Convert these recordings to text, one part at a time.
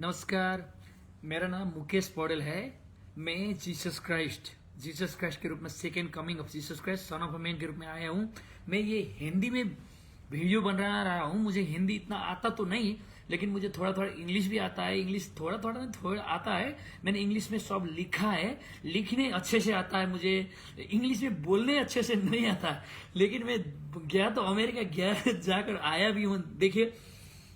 नमस्कार। मेरा नाम मुकेश पौडेल है। मैं जीसस क्राइस्ट के रूप में second coming of Jesus Christ son of a man के रूप में आया हूँ। मैं ये हिंदी में वीडियो बना रहा हूँ। मुझे हिंदी इतना आता तो नहीं, लेकिन मुझे थोड़ा थोड़ा इंग्लिश भी आता है। इंग्लिश थोड़ा आता है। मैंने इंग्लिश में सब लिखा है। लिखने अच्छे से आता है मुझे। इंग्लिश में बोलने अच्छे से नहीं आता, लेकिन मैं गया तो अमेरिका गया जाकर आया भी हूँ। देखिए,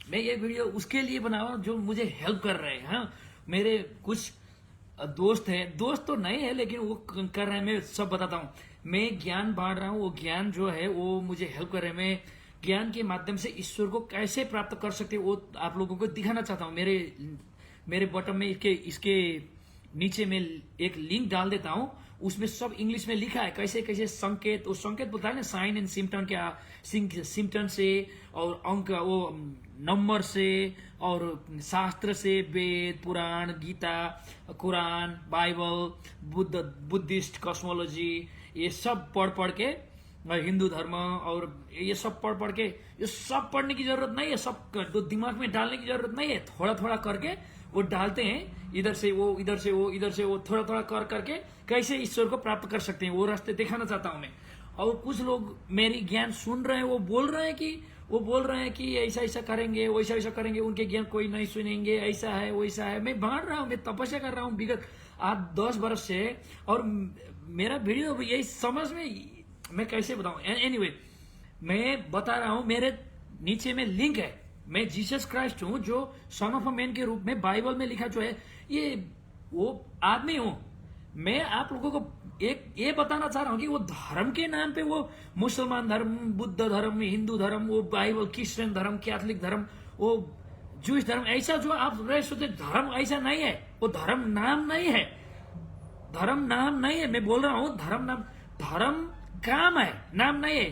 मैं ये वीडियो उसके लिए बना रहा हूँ जो मुझे हेल्प कर रहे हैं। हाँ, मेरे कुछ दोस्त हैं, दोस्त तो नहीं है लेकिन वो कर रहे हैं। मैं सब बताता हूँ। मैं ज्ञान बांट रहा हूँ। वो ज्ञान जो है वो मुझे हेल्प कर रहे हैं। मैं ज्ञान के माध्यम से ईश्वर को कैसे प्राप्त कर सकते हैं वो आप लोगों को दिखाना चाहता हूँ। मेरे बॉटम में इसके नीचे में एक लिंक डाल देता हूँ। उसमें सब इंग्लिश में लिखा है कैसे कैसे संकेत, वो संकेत बोलता है ना, साइन एंड सिम्टम, क्या सिम्टम से और अंक, वो नंबर से और शास्त्र से, Veda, Purana, Gita, Quran, Bible, Buddhist cosmology, ये सब पढ़ के, हिंदू धर्म और ये सब पढ़ के, ये सब पढ़ने की जरूरत नहीं है। सब तो दिमाग में डालने की जरूरत नहीं है। थोड़ा थोड़ा करके वो डालते हैं, इधर से वो, इधर से वो, इधर से वो, थोड़ा थोड़ा करके कैसे ईश्वर को प्राप्त कर सकते हैं वो रास्ते दिखाना चाहता हूं मैं। और कुछ लोग मेरी ज्ञान सुन रहे हैं, वो बोल रहे हैं कि ऐसा ऐसा करेंगे, वैसा ऐसा करेंगे, उनके ज्ञान कोई नहीं सुनेंगे, ऐसा है वैसा है। मैं बांट रहा हूँ, मैं तपस्या कर रहा हूँ विगत 8-10 बरस से, और मेरा वीडियो यही समझ में, मैं कैसे बताऊं। एनीवे, मैं बता रहा हूं। मेरे नीचे में लिंक है। मैं जीसस क्राइस्ट हूं, जो सन ऑफ अ मैन के रूप में बाइबल में लिखा जो है, ये वो आदमी हूं। मैं आप लोगों को एक ये बताना चाह रहा हूं कि वो धर्म के नाम पे, वो मुसलमान धर्म, बुद्ध धर्म, हिंदू धर्म, वो बाइबल, क्रिश्चियन धर्म, कैथोलिक धर्म, वो जूइश धर्म, ऐसा जो आप सोचते धर्म, ऐसा नहीं है। वो धर्म नाम नहीं है। धर्म नाम नहीं है। मैं बोल रहा हूं धर्म काम है, नाम नहीं है।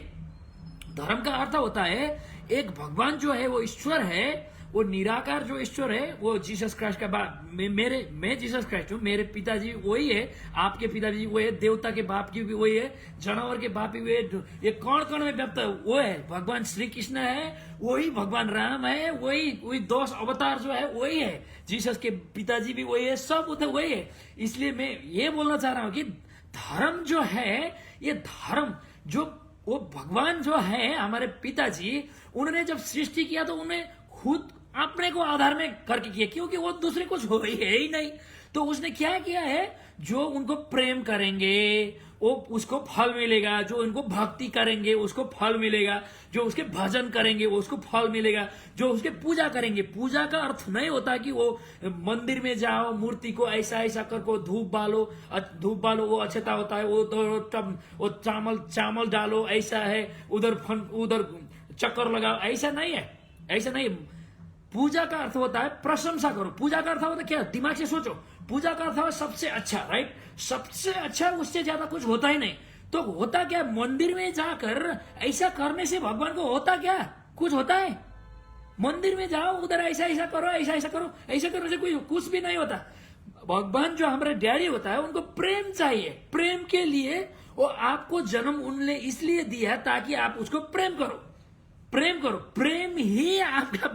धर्म का अर्थ होता है एक भगवान जो है वो ईश्वर है, वो निराकार जो ईश्वर है, वो जीसस क्राइस्ट का बाप। मैं जीसस क्राइस्ट हूँ। मेरे पिताजी वही है, आपके पिताजी वही है, देवता के बाप की भी वही है, जानवर के बाप भी वही है, ये कौन में व्याप्त है वो है भगवान श्री कृष्ण है, वही भगवान राम है, वही 10 अवतार जो है वही है। जीसस के पिताजी भी वही है, सब उधर वही है। इसलिए मैं ये बोलना चाह रहा हूँ कि धर्म जो है, ये धर्म जो वो भगवान जो है, हमारे पिताजी, उन्होंने जब सृष्टि किया तो उन्हें खुद अपने को आधार में करके किया, क्योंकि वो दूसरे कुछ हो ही नहीं। तो उसने क्या किया है, जो उनको प्रेम करेंगे वो उसको फल मिलेगा, जो उनको भक्ति करेंगे उसको फल मिलेगा, जो उसके भजन करेंगे वो उसको फल मिलेगा, जो उसके पूजा करेंगे। पूजा का अर्थ नहीं होता कि वो मंदिर में जाओ, मूर्ति को ऐसा ऐसा करके धूप बालो, वो अच्छता होता है, वो चावल डालो, ऐसा है, उधर चक्कर लगाओ, ऐसा नहीं है। ऐसा नहीं। पूजा का अर्थ होता है प्रशंसा करो। पूजा का अर्थ होता है क्या, दिमाग से सोचो। पूजा का अर्थ है सबसे अच्छा, राइट? सबसे अच्छा, उससे ज्यादा कुछ होता ही नहीं। तो होता क्या, मंदिर में जाकर ऐसा करने से भगवान को होता क्या, कुछ होता है? मंदिर में जाओ, उधर ऐसा ऐसा करो, ऐसा करो, ऐसा करने से कोई कुछ भी नहीं होता। भगवान जो हमारे डैडी होता है, उनको प्रेम चाहिए। प्रेम के लिए वो आपको जन्म उनने इसलिए दिया ताकि आप उसको प्रेम करो। प्रेम ही आपका,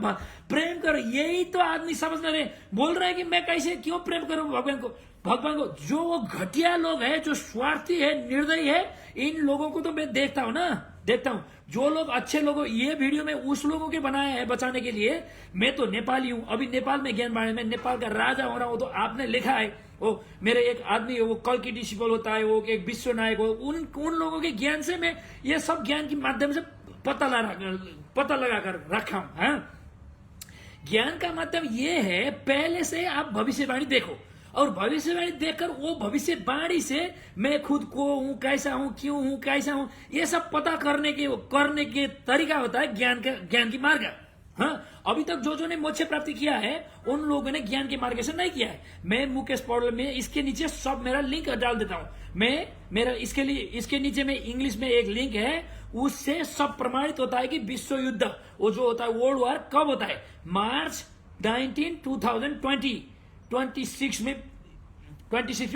प्रेम करो। यही तो आदमी समझ रहे, बोल रहे हैं कि मैं कैसे, क्यों प्रेम करूं भगवान को। जो वो घटिया लोग है, जो स्वार्थी है, निर्दयी है, इन लोगों को तो मैं देखता हूं। जो लोग अच्छे लोगों, ये वीडियो में उस लोगों के बनाया है बचाने के लिए। मैं तो नेपाली हूं, अभी नेपाल में ज्ञान बांटे, मैं नेपाल का राजा हो रहा हूं। तो आपने लिखा है, वो मेरे एक आदमी है, वो कल की डिसिपल होता है, वो एक विश्व नायक हो, उन लोगों के ज्ञान से मैं ये सब ज्ञान के माध्यम से पता लगाकर रखा हूं। हाँ? ज्ञान का मतलब ये है, पहले से आप भविष्यवाणी देखो, और भविष्यवाणी देखकर वो भविष्यवाणी से मैं खुद को हूं, कैसा हूं, क्यों हूं, कैसा हूं, ये सब पता करने के तरीका होता है ज्ञान की मार्ग। हाँ, अभी तक जो ने मोक्ष प्राप्ति किया है, उन लोगों ने ज्ञान के मार्ग से नहीं किया है। मैं मुकेश पौडेल में इसके नीचे सब मेरा लिंक डाल देता हूं। मेरा इसके नीचे में इंग्लिश में एक लिंक है, उससे सब प्रमाणित होता है कि विश्व युद्ध, वो जो होता है वर्ल्ड वॉर, कब होता है? मार्च 19, 2020, 26 में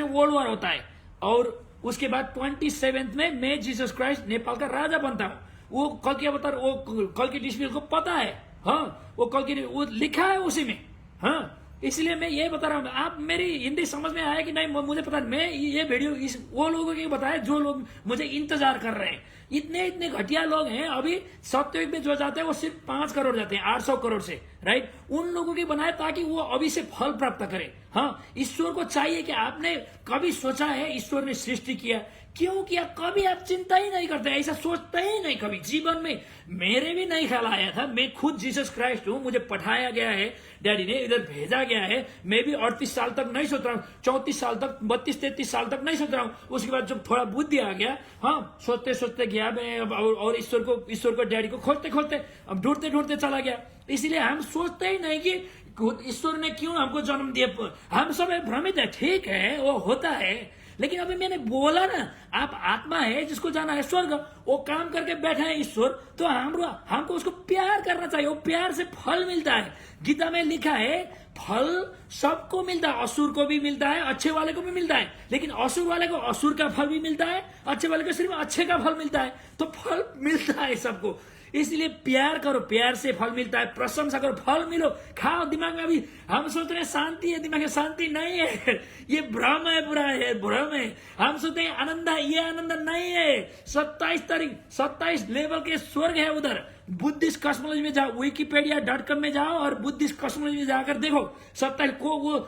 वर्ल्ड वॉर होता है। और उसके बाद 27 में मैं जीसस क्राइस्ट नेपाल का राजा बनता हूं। वो कल की अवतार, वो कल की डिस्प्ले को पता है। हाँ, वो कल की वो लिखा है उसी में। हाँ, इसलिए मैं ये बता रहा हूँ, आप मेरी हिंदी समझ में आया कि नहीं मुझे पता नहीं। मैं ये वीडियो वो लोगों के बताया जो लोग मुझे इंतजार कर रहे हैं। इतने इतने घटिया लोग हैं, अभी सत्ययुग में जो जाते हैं वो सिर्फ 5 करोड़ जाते हैं 800 करोड़ से, राइट। उन लोगों के बनाए ताकि वो अभी से फल प्राप्त करें। हाँ, ईश्वर को चाहिए कि आपने कभी सोचा है ईश्वर ने सृष्टि किया क्यों किया, कभी आप चिंता ही नहीं करते, ऐसा सोचते ही नहीं कभी जीवन में। मेरे भी नहीं ख्याल आया था, मैं खुद जीसस क्राइस्ट हूं, मुझे पढ़ाया गया है, डैडी ने इधर भेजा गया है। मैं भी 38 साल तक नहीं सोच रहा हूँ, 34 साल तक, 32-33 साल तक नहीं सोच रहा हूँ। उसके बाद जब थोड़ा बुद्धि आ गया, हाँ, सोचते सोचते गया मैं, और ईश्वर को डैडी को खोजते खोजते अब ढूंढते ढूंढते चला गया। इसलिए हम सोचते ही नहीं कि ईश्वर ने क्यों हमको जन्म दिया। हम सब भ्रमित है, ठीक है वो होता है, लेकिन अभी मैंने बोला ना, आप आत्मा है जिसको जाना है स्वर्ग, वो काम करके बैठा है ईश्वर, तो हमको उसको प्यार करना चाहिए। वो प्यार से फल मिलता है। गीता में लिखा है फल सबको मिलता है, असुर को भी मिलता है, अच्छे वाले को भी मिलता है, लेकिन असुर वाले को असुर का फल भी मिलता है, अच्छे वाले को सिर्फ अच्छे का फल मिलता है। तो फल मिलता है सबको, इसलिए प्यार करो, प्यार से फल मिलता है। प्रशंसा करो, फल मिलो, खाओ। दिमाग में अभी हम सोच रहे हैं शांति है, दिमाग में शांति नहीं है, ये भ्रम है, पूरा है भ्रम है। हम सोचते हैं आनंद है, ये आनंद नहीं है। 27 लेवल के स्वर्ग है उधर। बुद्धिस्ट कॉस्मोलॉजी में जाओ, wikipedia.com में जाओ और बुद्धिस्ट कॉस्मोलॉजी में जाकर देखो। 27 को वो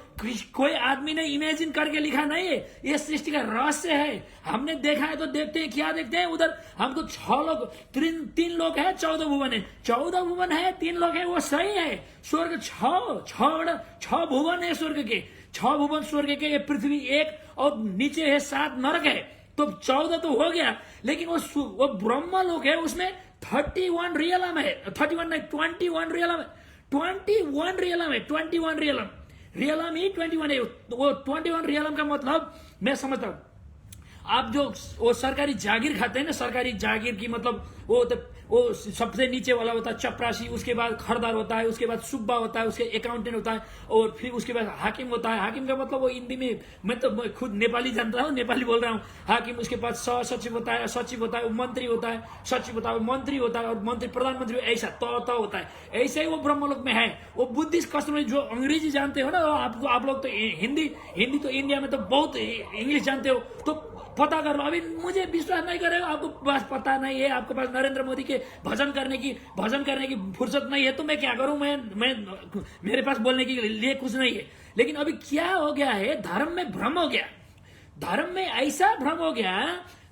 कोई आदमी ने इमेजिन करके लिखा नहीं है, ये सृष्टि का रहस्य है। हमने देखा है तो देखते हैं, क्या देखते हैं उधर। हमको 6 लोग, 3 लोग है, 14 भुवन है, 14 भुवन है, 3 लोग है, वो सही है। स्वर्ग 6 भुवन है स्वर्ग के, 6 भुवन स्वर्ग के, पृथ्वी 1 और नीचे है 7 नरक है, तो 14 तो हो गया। लेकिन वो ब्रह्मा लोग है, उसमें 31 रियलम है, 31 नहीं 21 रियलम है, 21 रियलम है, 21 रियलम ही 21 है। वो 21 रियलम का मतलब मैं समझता हूँ, आप जो वो सरकारी जागीर खाते हैं ना, सरकारी जागीर की मतलब वो सबसे नीचे वाला होता है चपरासी, उसके बाद खरदार होता है, उसके बाद सुब्बा होता है, उसके अकाउंटेंट होता है, और फिर उसके बाद हाकिम होता है। हाकिम का मतलब वो हिंदी में, मैं तो खुद नेपाली जानता हूँ, नेपाली बोल रहा हूँ। हाकिम, उसके बाद सचिव होता है, सचिव होता है, मंत्री होता है, सचिव होता है, मंत्री होता है, और मंत्री प्रधानमंत्री, ऐसा तो होता है। ऐसे ही वो ब्रह्मलोक में है। वो बुद्धिस्ट कस्टमर जो अंग्रेजी जानते हो ना, आप लोग तो हिंदी तो इंडिया में तो बहुत इंग्लिश जानते हो, तो पता करो। अभी मुझे विश्वास नहीं करेगा, आपको पास पता नहीं है, आपके पास नरेंद्र मोदी के भजन करने की फुर्सत नहीं है, तो मैं क्या करूं। मैं मेरे पास बोलने के लिए कुछ नहीं है। लेकिन अभी क्या हो गया है, धर्म में भ्रम हो गया। धर्म में ऐसा भ्रम हो गया,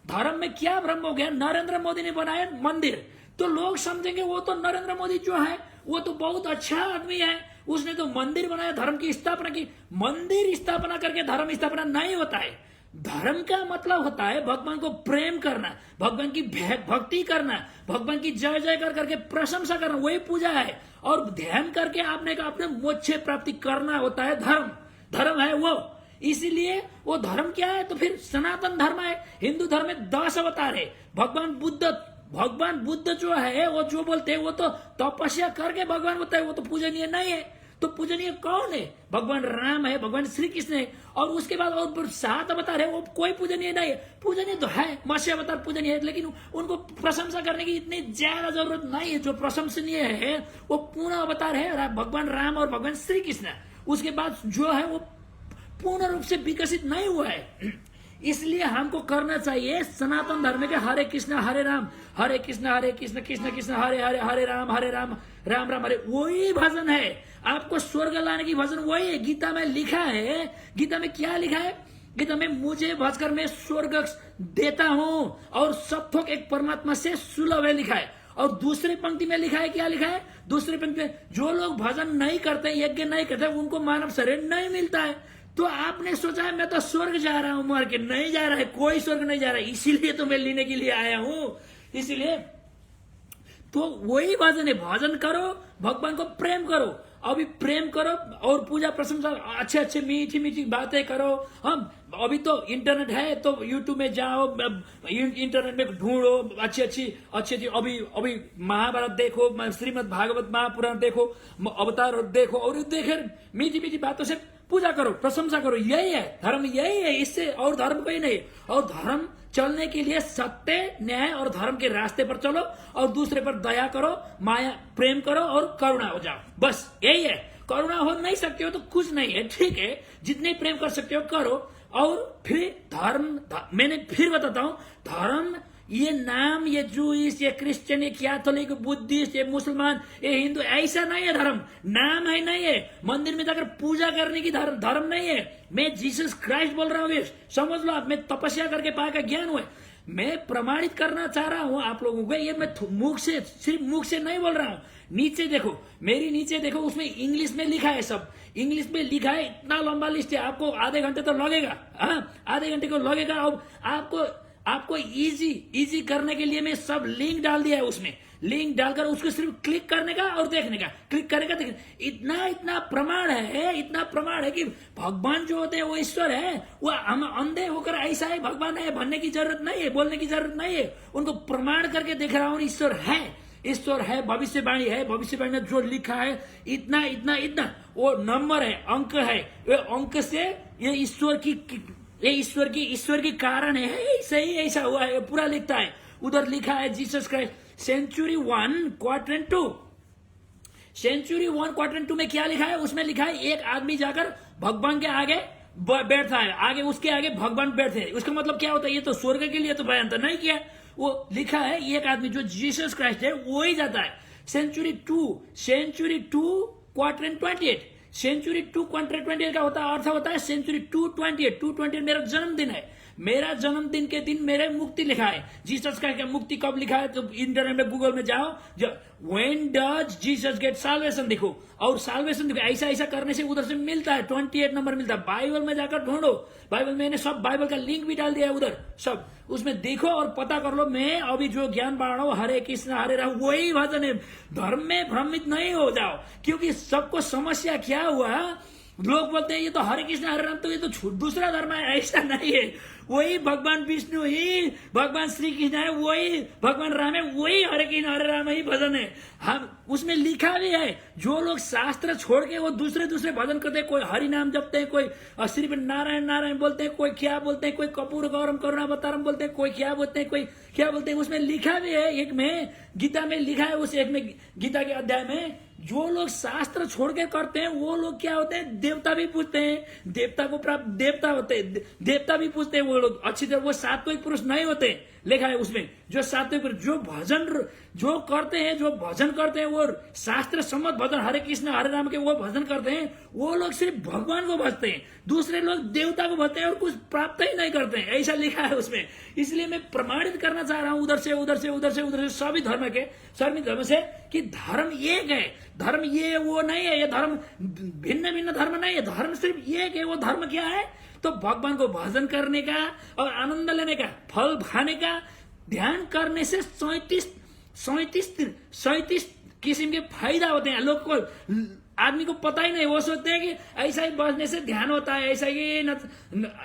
धर्म में क्या भ्रम हो गया, नरेंद्र मोदी ने बनाया मंदिर, तो लोग समझेंगे वो तो नरेंद्र मोदी जो है वो तो बहुत अच्छा आदमी है, उसने तो मंदिर बनाया, धर्म की स्थापना की। मंदिर स्थापना करके धर्म स्थापना नहीं होता है। धर्म का मतलब होता है भगवान को प्रेम करना, भगवान की भक्ति करना, भगवान की जय जय करके प्रशंसा करना, वही पूजा है। और ध्यान करके आपने अपने मोक्ष प्राप्ति करना होता है धर्म है वो। इसीलिए वो धर्म क्या है, तो फिर सनातन धर्म है। हिंदू धर्म में 10 अवतार है। भगवान बुद्ध जो है, वो जो बोलते हैं वो तो तपस्या करके भगवान होता है, वो तो पूजनीय नहीं है। तो पूजनीय कौन है? भगवान राम है, भगवान श्री कृष्ण है। और उसके बाद और 7 अवतार है, वो कोई पूजनीय नहीं है। पूजनीय तो है, मत्स्य अवतार पूजनीय है, लेकिन उनको प्रशंसा करने की इतनी ज्यादा जरूरत नहीं है। जो प्रशंसनीय है वो पूर्ण अवतार है भगवान राम और भगवान श्री कृष्ण। उसके बाद जो है वो पूर्ण रूप से विकसित नहीं हुआ है। इसलिए हमको करना चाहिए सनातन धर्म के हरे कृष्ण हरे राम, हरे कृष्ण कृष्ण कृष्ण हरे हरे, हरे राम राम राम हरे। वही भजन है, आपको स्वर्ग लाने की भजन वही है। गीता में लिखा है, गीता में क्या लिखा है? गीता में मुझे भजकर मैं स्वर्ग देता हूं और सब थोक एक परमात्मा से सुलभ है लिखा है। और दूसरी पंक्ति में लिखा है, क्या लिखा है? दूसरी पंक्ति में जो लोग भजन नहीं करते, यज्ञ नहीं करते, उनको मानव शरीर नहीं मिलता है। तो आपने सोचा है मैं तो स्वर्ग जा रहा हूं, मर के नहीं जा रहा है, कोई स्वर्ग नहीं जा रहा है। इसीलिए तो मैं लेने के लिए आया हूं। इसीलिए तो वही भजन है, भजन करो, भगवान को प्रेम करो। अभी प्रेम करो और पूजा प्रशंसा, अच्छे मीठी बातें करो। हम अभी तो इंटरनेट है, तो यूट्यूब में जाओ, इंटरनेट में ढूंढो अच्छी अभी महाभारत देखो, श्रीमद् भागवत महापुराण देखो, अवतार देखो, और देखे मीठी बातों से पूजा करो, प्रशंसा करो। यही है धर्म, यही है, इससे और धर्म कोई नहीं। और धर्म चलने के लिए सत्य, न्याय और धर्म के रास्ते पर चलो, और दूसरे पर दया करो, माया प्रेम करो और करुणा हो जाओ, बस यही है। करुणा हो नहीं सकते हो तो कुछ नहीं है, ठीक है, जितने प्रेम कर सकते हो करो। और फिर धर्म, मैंने फिर बताता हूं, धर्म ये नाम, ये जूइश, ये क्रिश्चियन, ये कैथोलिक, बुद्धिस्ट, ये मुसलमान, ये हिंदू, ऐसा नहीं है धर्म। नाम है नहीं है, मंदिर में जाकर पूजा करने की धर्म नहीं है। मैं जीसस क्राइस्ट बोल रहा हूँ, समझ लो आप, मैं तपस्या करके पाया ज्ञान हुआ। मैं प्रमाणित करना चाह रहा हूं आप लोगों को, ये मैं मुख से, सिर्फ मुख से नहीं बोल रहा हूं। नीचे देखो, मेरी नीचे देखो, उसमें इंग्लिश में लिखा है, सब इंग्लिश में लिखा है। इतना लंबा लिस्ट है, आपको आधे घंटे तो लगेगा, आधे घंटे को लगेगा। अब आपको इजी करने के लिए मैं सब लिंक डाल दिया है, उसमें लिंक डालकर उसको सिर्फ क्लिक करने का और देखने का, क्लिक करेगा देखने। इतना प्रमाण है, इतना प्रमाण है कि भगवान जो होते हैं वो ईश्वर है। वो हम अंधे होकर ऐसा है भगवान है बनने की जरूरत नहीं है, बोलने की जरूरत नहीं है। उनको प्रमाण करके देख रहा हूं, ईश्वर है, ईश्वर है, भविष्यवाणी है, भविष्यवाणी में जो लिखा है इतना इतना इतना, वो नंबर है, अंक है, वो अंक से ये ईश्वर की कारण है, सही ऐसा हुआ है, पूरा लिखता है। उधर लिखा है Jesus Christ century 1 quadrant 2, century 1 quadrant 2 में क्या लिखा है? उसमें लिखा है एक आदमी जाकर भगवान के आगे बैठता है, आगे उसके आगे भगवान बैठते हैं। उसका मतलब क्या होता है? ये तो स्वर्ग के लिए तो बयान तो नहीं किया, वो लिखा है एक आदमी जो जीसस क्राइस्ट है वो ही जाता है। सेंचुरी 2 क्वाड्रेंट 28, सेंचुरी 2 क्वाड्रेंट 28 का अर्थ होता है सेंचुरी 228 मेरा जन्मदिन है। मेरा जन्मदिन के दिन मेरे मुक्ति लिखा है। जीसस का मुक्ति कब लिखा है? तो इंटरनेट में गूगल में जाओ, when does Jesus get salvation देखो, और साल्वेशन देखो, ऐसा करने से उधर से मिलता है 28 नंबर मिलता है। बाइबल में जाकर ढूंढो, बाइबल मैंने सब बाइबल का लिंक भी डाल दिया है उधर, सब उसमें देखो और पता कर लो। मैं अभी जो ज्ञान बांट रहा हूं, हरे कृष्ण हरे राम, वही भजन है। धर्म में भ्रमित नहीं हो जाओ, क्योंकि सबको समस्या क्या हुआ, लोग बोलते हैं ये तो हरे कृष्ण हरे राम, तो ये तो दूसरा धर्म है। ऐसा नहीं है, वही भगवान विष्णु ही भगवान श्री कृष्ण है, वही भगवान राम है, वही हरे कृष्ण हरे राम ही भजन है। हम उसमें लिखा भी है, जो लोग शास्त्र छोड़ के वो दूसरे भजन करते हैं, कोई हरि नाम जपते हैं, कोई सिर्फ नारायण नारायण बोलते हैं, कोई क्या बोलते हैं, कोई कपूर गौरम करुणावतारम बोलते हैं, कोई क्या बोलते हैं, कोई क्या बोलते हैं। उसमें लिखा भी है, एक में गीता में लिखा है, उस एक में गीता के अध्याय में, जो लोग शास्त्र छोड़ के करते हैं वो लोग क्या होते हैं? देवता भी पूजते हैं, देवता को प्राप्त देवता होते हैं, देवता भी पूजते हैं वो लोग अच्छी तरह। वो सात्विक पुरुष नहीं होते, लिखा है उसमें। जो सात्विक पुरुष जो भजन करते हैं वो शास्त्र सम्मत भजन, हरे कृष्ण हरे राम के वो भजन करते हैं, वो लोग सिर्फ भगवान को भजते हैं, दूसरे लोग देवता को भजते हैं और कुछ प्राप्त ही नहीं करते हैं, ऐसा लिखा है उसमें। इसलिए मैं प्रमाणित करना चाह रहा हूं उधर से सभी धर्म से कि धर्म एक है। धर्म ये वो नहीं है, ये धर्म भिन्न धर्म नहीं है, धर्म सिर्फ एक है। वो धर्म क्या है? तो भगवान को भजन करने का और आनंद लेने का, फल खाने का, ध्यान करने से 37 किस्म के फायदा होते हैं। लोग को, आदमी को पता ही नहीं, वो सोचते हैं कि ऐसा ही बजने से ध्यान होता है, ऐसा ही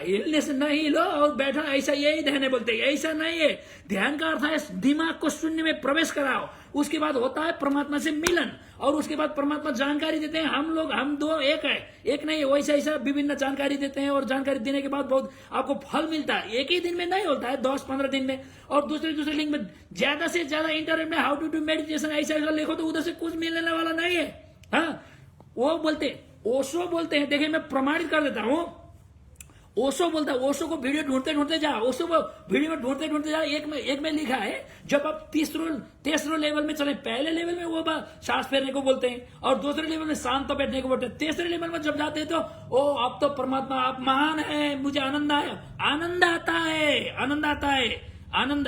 हिलने से नहीं हिलो और बैठो, ऐसा यही ध्यान है बोलते हैं। ऐसा नहीं है। ध्यान का अर्थ है दिमाग को शून्य में प्रवेश कराओ, उसके बाद होता है परमात्मा से मिलन, और उसके बाद परमात्मा जानकारी देते हैं। हम दो एक है, एक नहीं है, वैसा विभिन्न जानकारी देते हैं, और जानकारी देने के बाद बहुत आपको फल मिलता है। एक ही दिन में नहीं होता है, 10-15 दिन में। और दूसरे लिंक में ज्यादा से ज्यादा इंटरनेट में हाउ टू डू मेडिटेशन ऐसा लिखो तो उधर से कुछ मिलने वाला नहीं है। हाँ, वो ओशो बोलते हैं, देखिए मैं प्रमाणित कर देता हूं। ओशो बोलता है, ओशो को वीडियो ढूंढते जाओ, ओशो को वीडियो में ढूंढते जाओ। एक में लिखा है, जब आप तीसरे लेवल में चले, पहले लेवल में वो सांस फेरने को बोलते हैं, और दूसरे लेवल में शांत बैठने को बोलते हैं। तीसरे लेवल में जब जाते हैं तो अब तो परमात्मा आप महान है, मुझे आनंद आता है। आनंद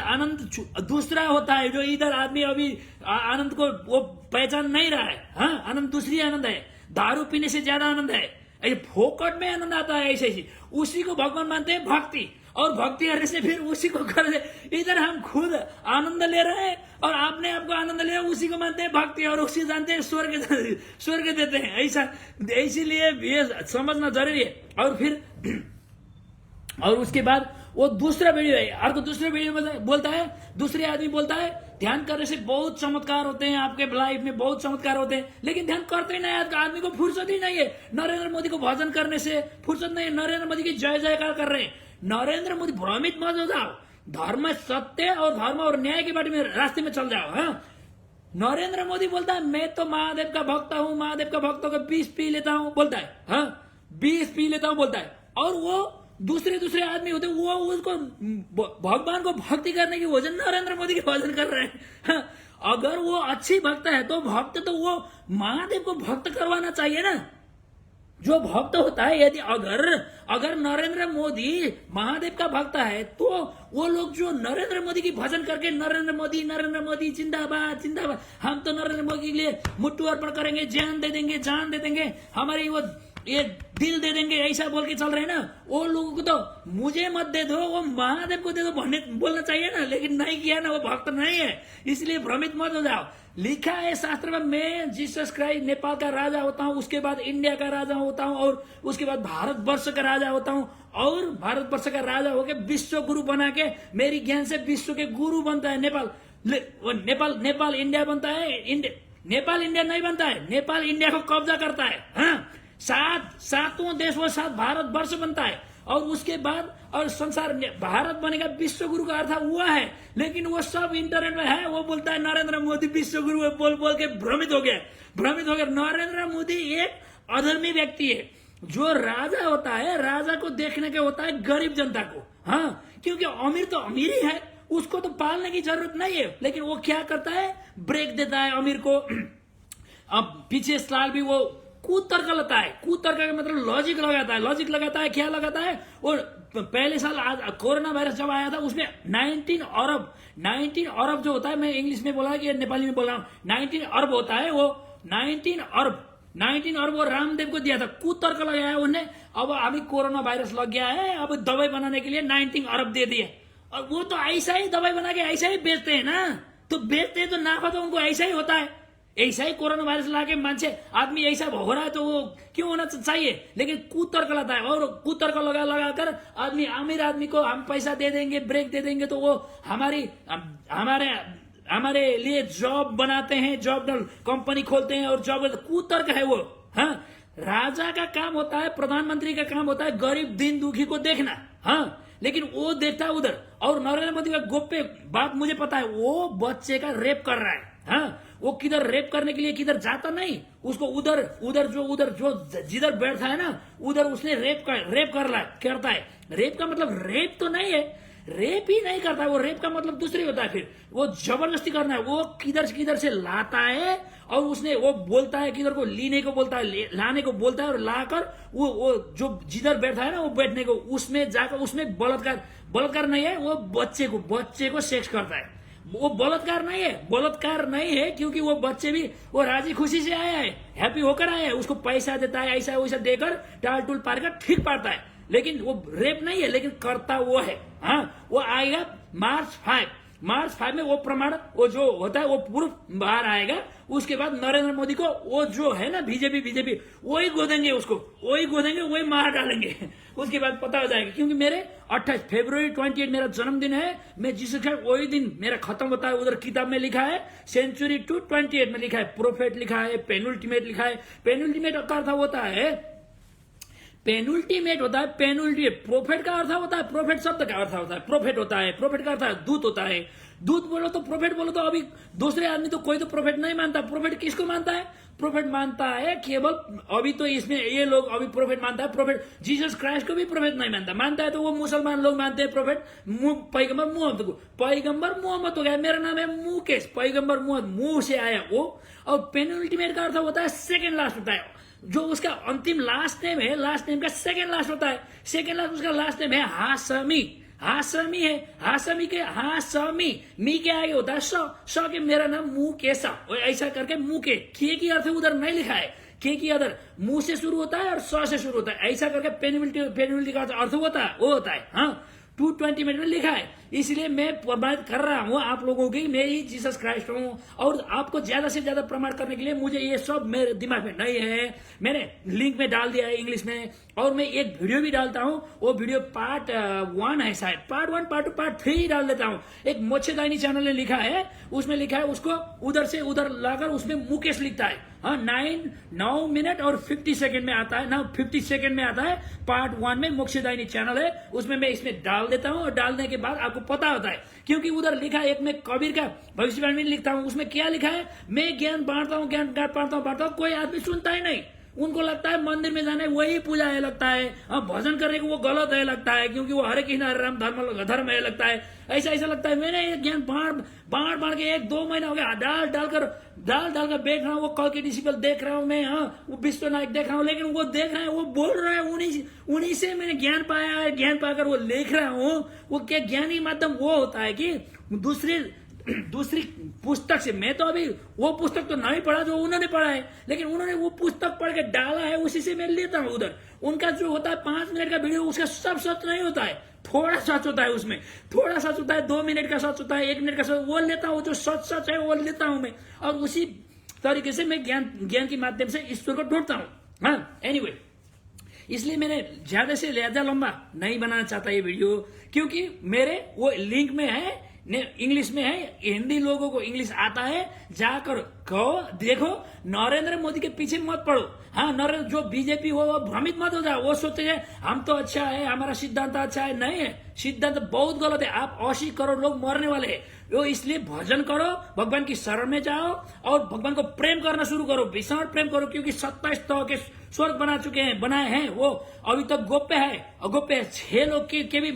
दूसरा होता है, जो इधर आदमी अभी आनंद को वो पहचान नहीं रहा है। हाँ, आनंद दूसरी आनंद है, दारू पीने से ज्यादा आनंद है, फोकट में आनंद आता है। ऐसे उसी को भगवान मानते हैं भक्ति, और भक्ति करने से फिर उसी को कर दे। इधर हम खुद आनंद ले रहे हैं और आपने आपको आनंद लिया, उसी को मानते हैं भक्ति, और उसी जानते हैं स्वर्ग देते हैं। ऐसा इसीलिए ये समझना जरूरी है। और उसके बाद वो दूसरा वीडियो है, और दूसरे वीडियो में बोलता है, दूसरे आदमी बोलता है, ध्यान करने से बहुत चमत्कार होते हैं, आपके लाइफ में बहुत चमत्कार होते हैं, लेकिन ध्यान करते ही नहीं। आदमी को फुर्सत ही नहीं है। नरेंद्र मोदी को भजन करने से फुर्सत नहीं है, नरेंद्र मोदी की जय जयकार कर रहे हैं। नरेंद्र मोदी, भ्रमित मत हो जाओ, धर्म सत्य और धर्म और न्याय के बारे में रास्ते में चल जाओ। हाँ, नरेंद्र मोदी बोलता है मैं तो महादेव का भक्त हूं, महादेव का भक्त होकर 20 पी लेता हूं बोलता है, हाँ 20 पी लेता हूं बोलता है। और वो दूसरे आदमी होते वो उसको भगवान को भक्ति करने की वजह नरेंद्र मोदी के भजन कर रहे हैं, हाँ? अगर वो अच्छी भक्त है तो भक्त तो वो महादेव को भक्त करवाना चाहिए ना। जो भक्त होता है, यदि अगर नरेंद्र मोदी महादेव का भक्त है तो वो लोग जो नरेंद्र मोदी की भजन करके नरेंद्र मोदी जिंदाबाद जिंदाबाद, हम तो नरेंद्र मोदी के लिए मुट्ठू अर्पण करेंगे, जान दे देंगे, हमारी वो ये दिल दे देंगे, ऐसा बोल के चल रहे हैं ना, वो लोगों को तो मुझे मत दे दो, वो महादेव को दे दो बोलना चाहिए ना, लेकिन नहीं किया ना, वो भक्त नहीं है, इसलिए भ्रमित मत हो जाओ। लिखा है शास्त्र में, मैं जीसस क्राइस्ट नेपाल का राजा होता हूँ, उसके बाद इंडिया का राजा होता हूँ, और उसके बाद भारतवर्ष का राजा होता हूँ, और भारतवर्ष का राजा होके विश्व गुरु बना के मेरी ज्ञान से विश्व के गुरु बनता है नेपाल इंडिया बनता है, नेपाल इंडिया नहीं बनता है, नेपाल इंडिया को कब्जा करता है, हाँ? सातों देश वो 7 भारतवर्ष बनता है, और उसके बाद और संसार भारत बनेगा, विश्व गुरु का अर्थ हुआ है, लेकिन वो सब इंटरनेट में है, वो बोलता है नरेंद्र मोदी विश्व गुरु है, बोल के भ्रमित हो गया। नरेंद्र मोदी एक अधर्मी व्यक्ति है। जो राजा होता है, राजा को देखने के होता है गरीब जनता को, हाँ, क्योंकि अमीर तो अमीर ही है, उसको तो पालने की जरूरत नहीं है, लेकिन वो क्या करता है, ब्रेक देता है अमीर को। अब पीछे साल भी वो कूतर्क लगाता है, कूतर्क का मतलब लॉजिक लगाता है, क्या लगाता है, और पहले साल कोरोना वायरस जब आया था उसमें 19 अरब जो होता है, मैं इंग्लिश में बोला कि नेपाली में बोल रहा हूँ, 19 अरब होता है, वो 19 अरब वो रामदेव को दिया था, कूतर्क लगाया उन्हें। अब अभी कोरोना वायरस लग गया है, अब दवाई बनाने के लिए 19 अरब दे दिए, और वो तो ऐसा ही दवाई बना के ऐसा ही बेचते हैं ना, तो बेचते हैं तो नाफा तो उनको ऐसा ही होता है, ऐसा ही कोरोना वायरस लाके मान्छे आदमी ऐसा हो रहा है तो वो क्यों होना चाहिए, लेकिन कूतर्क लगाता है, और कूतर्क लगाकर आदमी अमीर आदमी को हम पैसा दे देंगे, ब्रेक दे देंगे, तो वो हमारे लिए जॉब बनाते हैं, जॉब कंपनी खोलते हैं, और जॉब कूतर्क है वो, हाँ? राजा का काम होता है, प्रधानमंत्री का काम होता है गरीब दिन दुखी को देखना, हाँ, लेकिन वो देखता है उधर। और नरेंद्र मोदी का गोप्य बात मुझे पता है, वो बच्चे का रेप कर रहा है, हाँ? वो किधर रेप करने के लिए किधर जाता नहीं, उसको उधर जो जिधर बैठा है ना, उधर उसने रेप करता है। रेप का मतलब रेप तो नहीं है, रेप ही नहीं करता है, वो रेप का मतलब दूसरी होता है, फिर वो जबरदस्ती करना है, वो किधर से लाता है, और उसने वो बोलता है किधर को लेने को बोलता है, लाने को बोलता है, और लाकर वो जो जिधर बैठा है ना, वो बैठने को उसमें जाकर उसमें बलात्कार नहीं है, वो बच्चे को सेक्स करता है, वो बलात्कार नहीं है, क्योंकि वो बच्चे भी वो राजी खुशी से आया है, हैप्पी होकर आया है, उसको पैसा देता है, ऐसा वैसा देकर टाल टूल पार कर ठीक पाता है, लेकिन वो रेप नहीं है, लेकिन करता वो है, हाँ? वो आएगा मार्च 5 में वो प्रमाण, वो जो होता है वो प्रूफ बाहर आएगा, उसके बाद नरेंद्र मोदी को वो जो है ना बीजेपी वही गोदेंगे, वही मार डालेंगे, उसके बाद पता हो जाएगा। क्योंकि मेरे 28 फरवरी 28 मेरा जन्मदिन है, मैं जिस वही दिन मेरा खत्म होता है, उधर किताब में लिखा है सेंचुरी 228 में लिखा है, प्रोफेट लिखा है, पेनुल्टीमेट लिखा है। पेनुल्टीमेट का अर्थ होता है प्रोफेट का अर्थ होता है, प्रोफेट शब्द का अर्थ होता है, प्रोफेट का अर्थ है दूत होता है। दूत बोलो तो प्रोफेट बोलो तो अभी दूसरे आदमी तो कोई तो प्रोफेट नहीं मानता। प्रोफेट किसको मानता है? प्रोफेट मानता है केवल, अभी तो इसमें ये लोग अभी प्रोफेट मानता है, प्रोफेट जीसस क्राइस्ट को भी प्रोफेट नहीं मानता है तो वो मुसलमान लोग मानते हैं प्रोफेट पैगंबर मोहम्मद को। पैगंबर मोहम्मद हो गया, मेरा नाम है मुकेश, पैगंबर मोहम्मद मुंह से आया वो। और पेनुल्टीमेट का अर्थ होता है सेकेंड लास्ट होता है, जो उसका अंतिम लास्ट नेम है, लास्ट नेम का सेकेंड लास्ट होता है, सेकेंड लास्ट उसका लास्ट नेम है हाशमी। हाशमी है, हाशमी के हाशमी मी के आगे होता है स के मेरा नाम मुंह केसा, ऐसा करके मुंह के की अर्थ उधर नहीं लिखा है, की अदर मुंह से शुरू होता है और स से शुरू होता है, ऐसा करके पेनिबिलिटी का अर्थ होता है वो होता है। हाँ 220 में लिखा है, इसलिए मैं प्रमाणित कर रहा हूँ आप लोगों की, मैं ही जीसस क्राइस्ट हूँ। और आपको ज्यादा से ज्यादा प्रमाण करने के लिए मुझे ये सब मेरे दिमाग में नहीं है, मैंने लिंक में डाल दिया है इंग्लिश में, और मैं एक वीडियो भी डालता हूँ, वो वीडियो पार्ट 1 है शायद, पार्ट 1 पार्ट 2 पार्ट 3 डाल देता हूँ। एक मोक्षदायिनी चैनल ने लिखा है, उसमें लिखा है उसको उधर से उधर लाकर उसमें मुकेश लिखता है, हाँ 9 मिनट और 50 सेकंड में आता है ना, 50 सेकंड में आता है। पार्ट 1 में मोक्षदायिनी चैनल है, उसमें मैं इसमें डाल देता हूँ और डालने के बाद आपको पता होता है, क्योंकि उधर लिखा है, एक में कबीर का भविष्यवाणी लिखता हूँ, उसमें क्या लिखा है, मैं ज्ञान बांटता हूँ, ज्ञान बांटता हूँ, कोई आदमी सुनता ही नहीं। उनको लगता है मंदिर में जाने वही पूजा है लगता है, अब भजन करने को वो गलत है लगता है, क्योंकि वो हरे कृष्ण हरे राम धर्म है लगता है, ऐसा लगता है। मैंने ये ज्ञान बांट के 1-2 महीना हो गया, डाल डालकर देख रहा हूँ, वो कल के डिसिपल देख रहा हूँ मैं, हाँ वो विश्व नायक देख रहा हूँ, लेकिन वो देख रहे हैं, वो बोल रहे हैं, उन्हीं से मैंने ज्ञान पाया है, ज्ञान पाकर वो लिख रहा हूँ। वो क्या ज्ञानी माध्यम वो होता है कि दूसरी पुस्तक से, मैं तो अभी वो पुस्तक तो नहीं पढ़ा जो उन्होंने पढ़ा है, लेकिन उन्होंने वो पुस्तक पढ़ के डाला है, उसी से मैं लेता हूँ उधर। उनका जो होता है 5 मिनट का वीडियो, उसका सब सच नहीं होता है, थोड़ा सच होता है, उसमें थोड़ा सच होता है, 2 मिनट का सच होता है, 1 मिनट का सच, वो लेता हूँ, जो सच है वो लेता हूँ मैं, और उसी तरीके से मैं ज्ञान के माध्यम से ईश्वर को ढूंढता हूँ। हाँ एनीवे, इसलिए मैंने ज्यादा से ज्यादा लंबा नहीं बनाना चाहता ये वीडियो, क्योंकि मेरे वो लिंक में है, इंग्लिश में है, हिंदी लोगों को इंग्लिश आता है, जाकर कहो, देखो, नरेंद्र मोदी के पीछे मत पड़ो। हाँ नरेंद्र, जो बीजेपी हो वो भ्रमित मत हो जाओ, वो सोचते हैं हम तो अच्छा है, हमारा सिद्धांत अच्छा है, नहीं है, सिद्धांत बहुत गलत है। आप 80 करोड़ लोग मरने वाले हैं, वो इसलिए भजन करो, भगवान की शरण में जाओ और भगवान को प्रेम करना शुरू करो, भीषण प्रेम करो, क्योंकि 27 तह के स्वर्ग बनाए हैं, वो अभी तक गोप्य है, अगोप्य है। 6 लोग के भी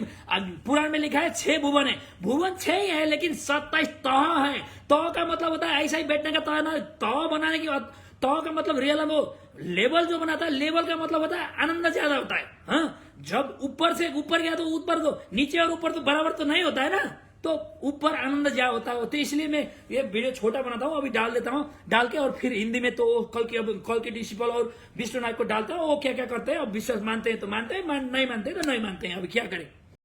पुराण में लिखा है, 6 भुवन है, भुवन 6 ही है, लेकिन 27 तह है। तह का मतलब होता है ऐसा ही बैठने का तह ना, तह बनाने की बात, तह का मतलब रियल वो लेवल जो बनाता है, लेवल का मतलब होता है आनंद ज्यादा होता है। हाँ जब ऊपर से ऊपर गया तो ऊपर तो नीचे और ऊपर तो बराबर तो नहीं होता है ना, तो ऊपर आनंद ज्यादा होता है। तो इसलिए मैं ये वीडियो छोटा बनाता हूँ, अभी डाल देता हूँ, डाल के और फिर हिंदी में तो कल के डिसिपल और विष्णु नायक को डालता हूँ, वो क्या क्या करते हैं, अब विश्वास मानते हैं तो मानते हैं, नहीं मानते तो नहीं मानते हैं, अभी क्या करें।